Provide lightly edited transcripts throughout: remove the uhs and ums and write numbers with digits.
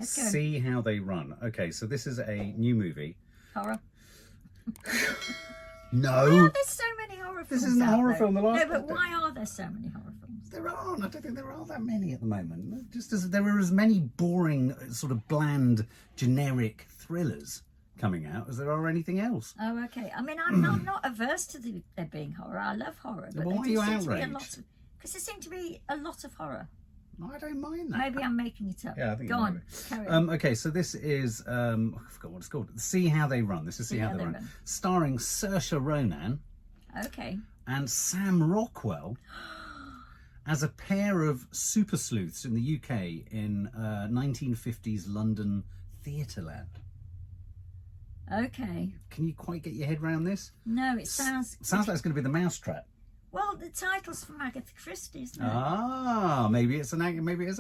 See How They Run. Okay, so this is a new movie. Horror. No. Why are there so many horror films? This isn't a horror film. No, but why are there so many horror films? There aren't. I don't think there are that many at the moment. Just as there are as many boring, sort of bland, generic thrillers coming out as there are anything else. Oh, okay. I mean, I'm not averse to there being horror. I love horror. But why are you outraged? Because there seem to be a lot of horror. I don't mind that. Maybe I'm making it up. Yeah, I think Go on. Carry on. Okay, so this is I forgot what it's called. See How They Run. This is See How They Run, starring Saoirse Ronan. Okay. And Sam Rockwell as a pair of super sleuths in the UK in 1950s London Theatreland. Okay. Can you quite get your head around this? No, it sounds like it's going to be The Mousetrap. Well, the title's from Agatha Christie, isn't it? Ah, maybe it is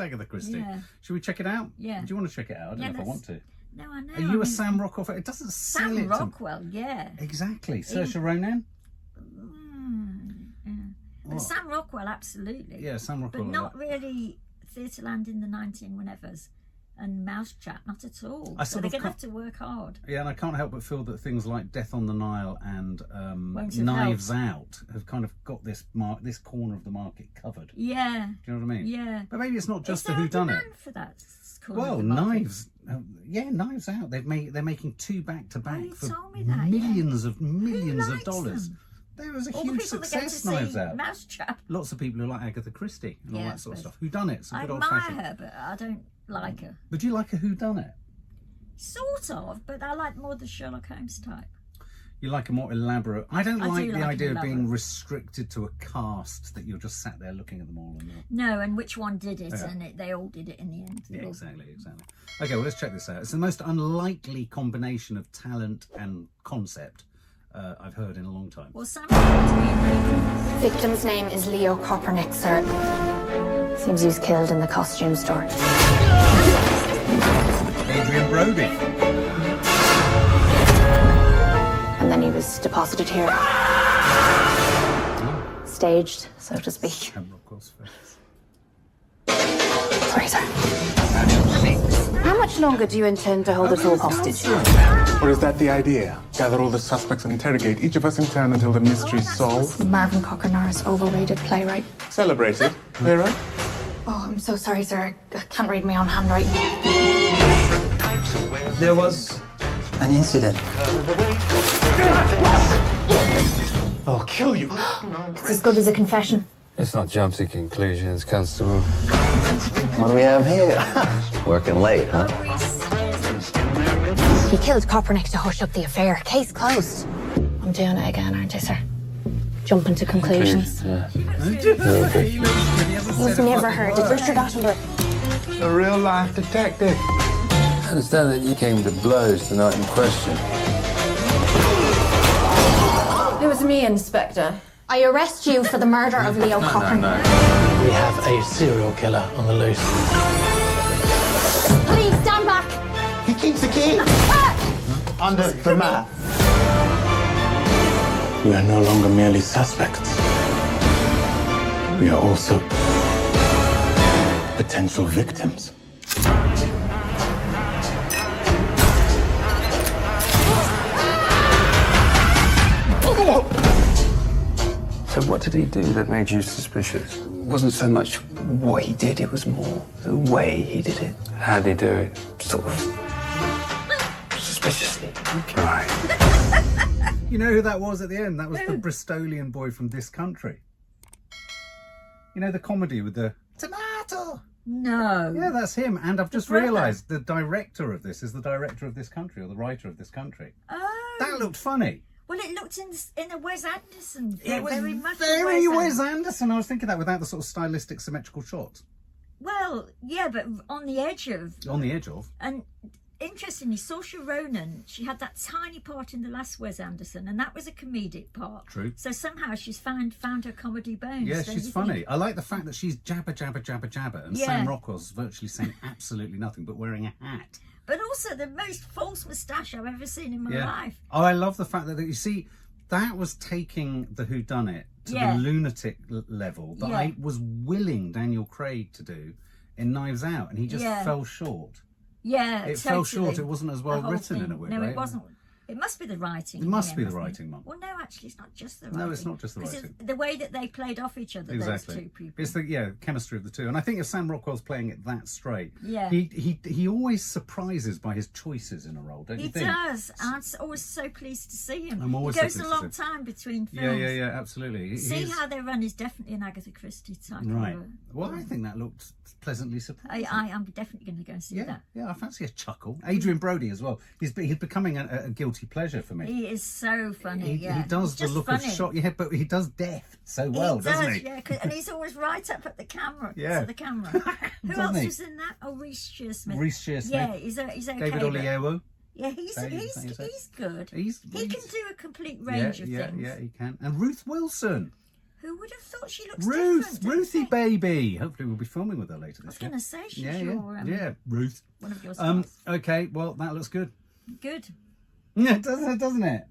Agatha Christie. Yeah. Should we check it out? Yeah. Do you want to check it out? I don't know if I want to. No, I know. Are you a Sam Rockwell fan? It doesn't sell Sam Rockwell, yeah. Exactly. Saoirse Ronan? Yeah. Sam Rockwell, absolutely. Yeah, Sam Rockwell. But not really Theatreland in the 19-whenevers. And Mousetrap, not at all. So they're going to have to work hard. Yeah, and I can't help but feel that things like Death on the Nile and Knives Out have kind of got this corner of the market covered. Yeah. Do you know what I mean? Yeah. But maybe it's not just the whodunit. For that Knives. Knives Out. They're making 2 back-to-back for millions of dollars. Them? There was a huge success, Knives Out. Mousetrap. Lots of people who like Agatha Christie and all that sort of stuff. Whodunit, some I good admire old-fashioned. her, but I don't like her. But do you like a whodunit? Sort of, but I like more the Sherlock Holmes type. You like a more elaborate... I don't like the idea of being restricted to a cast that you're just sat there looking at them all. No, and which one did it, and they all did it in the end. Yeah, exactly. Okay, well, let's check this out. It's the most unlikely combination of talent and concept I've heard in a long time. Well, Sam... Victim's name is Leo Kopernik, sir. Seems he was killed in the costume store. Adrien Brody. And then he was deposited here. Staged, so to speak. Sam Rockwell's face. Sorry, sir. How much longer do you intend to hold us all hostage? Or is that the idea? Gather all the suspects and interrogate each of us in turn until the mystery's solved? Marvin Cockernor's overrated playwright. Celebrated playwright? Oh, I'm so sorry, sir. I can't read my own handwriting. There was an incident. I'll kill you. It's as good as a confession. Let's not jump to conclusions, Constable. What do we have here? Working late, huh? He killed Kopernik to hush up the affair. Case closed. I'm doing it again, aren't I, sir? Jumping to conclusions. You've never heard of Richard Attenborough. A real-life detective. I understand that you came to blows the night in question. It was me, Inspector. I arrest you for the murder of Leo Kopernik. We have a serial killer on the loose. Please, stand back. He keeps the key under the mat. We are no longer merely suspects. We are also potential victims. So what did he do that made you suspicious? It wasn't so much what he did, it was more the way he did it. How'd he do it? Sort of suspiciously. Right. You know who that was at the end? That was the Bristolian boy from This Country. You know, the comedy with the tomato. No. Yeah, that's him. And I've just realised the director of this is the director of This Country, or the writer of This Country. Oh. That looked funny. Well, it looked in a Wes Anderson. It was very much very Wes Anderson. I was thinking that without the sort of stylistic symmetrical shots. Well, yeah, but on the edge of. On the edge of. And interestingly, Saoirse Ronan, she had that tiny part in the last Wes Anderson, and that was a comedic part. True. So somehow she's found her comedy bones. Yeah, she's funny. I like the fact that she's jabber, and Sam Rockwell's virtually saying absolutely nothing but wearing a hat. But also the most false moustache I've ever seen in my life. Oh, I love the fact that, you see, that was taking the whodunit to the lunatic level that I was willing Daniel Craig to do in Knives Out, and he just fell short. Yeah, it fell short. It wasn't as well written in a weird way. No, it wasn't. It must be the writing. It must be the writing, Mum. Well, no, actually, it's not just the writing. No, it's not just the writing. It's the way that they played off each other, those two people. It's the chemistry of the two. And I think if Sam Rockwell's playing it that straight, yeah. he always surprises by his choices in a role, don't you think? He does. I'm always so pleased to see him. I'm always He goes so a pleased to long see him. time between films. Yeah, absolutely. See How They Run is definitely an Agatha Christie type. Right. Well, I think that looked pleasantly surprising. I'm definitely going to go and see that. Yeah, I fancy a chuckle. Adrien Brody as well. He's becoming a guilty pleasure for me. He is so funny. He does the look of shock. Yeah, but he does death so well, doesn't he? Yeah, and he's always right up at the camera. Yeah. To the camera. Who else was in that? Oh, Reece Shearsmith. Reece Shearsmith. Yeah, he's okay. David Oyelowo. Yeah, he's good. He can do a complete range of things. Yeah, he can. And Ruth Wilson. Who would have thought she looks different? Ruthie baby. Hopefully we'll be filming with her later this year. I was going to say, she's Ruth. One of your stars. Okay, well, that looks good. Good. Yeah, doesn't it?